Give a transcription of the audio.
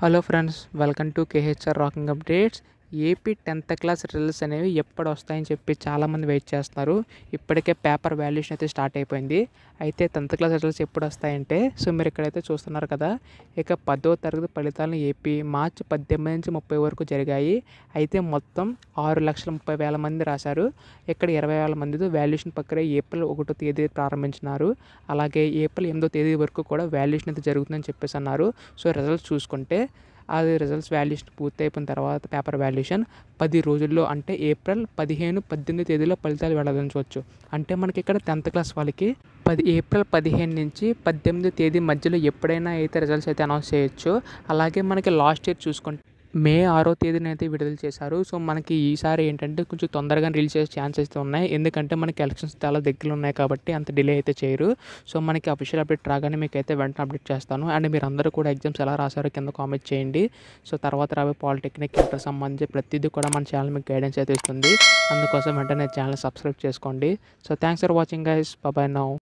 Hello friends, welcome to KHR rocking updates. AP 10th class results అనేవి ఎప్పుడు వస్తాయని చెప్పి చాలామంది వెయిట్ చేస్తున్నారు. ఇప్పటికే పేపర్ వాల్యుయేషన్ అయితే స్టార్ట్ అయిపోయింది. అయితే 10th క్లాస్ రిజల్ట్స్ ఎప్పుడు వస్తాయంటే, మీరు ఇక్కడైతే చూస్తున్నారు కదా, ఇక 10వ తరగతి ఫలితాలను ఏపీ మార్చి 18 నుంచి 30 వరకు జరిగాయి. అయితే మొత్తం 6,30,000 మంది రాశారు. ఇక్కడ 20,000 మందితో వాల్యుయేషన్ ప్రక్రియ ఏప్రిల్ 1వ తేదీ ప్రారంభించినారు. అలాగే ఏప్రిల్ 8వ తేదీ వరకు కూడా వాల్యుయేషన్ అయితే జరుగుతుందని చెప్పేసి అన్నారు. రిజల్ట్స్ చూసుకుంటే అది రిజల్ట్స్ వాల్యుయేషన్ పూర్తి అయిపోయిన తర్వాత పేపర్ వాల్యుయేషన్ 10 రోజుల్లో, అంటే ఏప్రిల్ 15, 18 తేదీలో ఫలితాలు వెల్లడించవచ్చు. అంటే మనకి ఇక్కడ 10th క్లాస్ వాళ్ళకి ఏప్రిల్ 15 నుంచి 18 తేదీ మధ్యలో ఎప్పుడైనా అయితే రిజల్ట్స్ అయితే అనౌన్స్ చేయొచ్చు. అలాగే మనకి లాస్ట్ ఇయర్ చూసుకుంటే మే 6వ తేదీన అయితే విడుదల చేశారు. మనకి ఈసారి ఏంటంటే కొంచెం తొందరగా రిలీజ్ చేసే ఛాన్సెస్ అయితే ఉన్నాయి. ఎందుకంటే మనకి ఎలక్షన్స్ చాలా దగ్గరలో ఉన్నాయి కాబట్టి అంత డిలే అయితే చేయరు. మనకి అఫీషియల్ అప్డేట్ రాగానే మీకు అయితే వెంటనే అప్డేట్ చేస్తాను. అండ్ మీరు అందరూ కూడా ఎగ్జామ్స్ ఎలా రాశారో కింద కామెంట్ చేయండి. తర్వాత రాబోయే పాలిటెక్నిక్, ఇంటర్ సంబంధించి ప్రతిదీ కూడా మన ఛానల్ మీకు గైడెన్స్ అయితే ఇస్తుంది. అందుకోసం వెంటనే ఛానల్ సబ్స్క్రైబ్ చేసుకోండి. Thanks for watching guys. Bye now.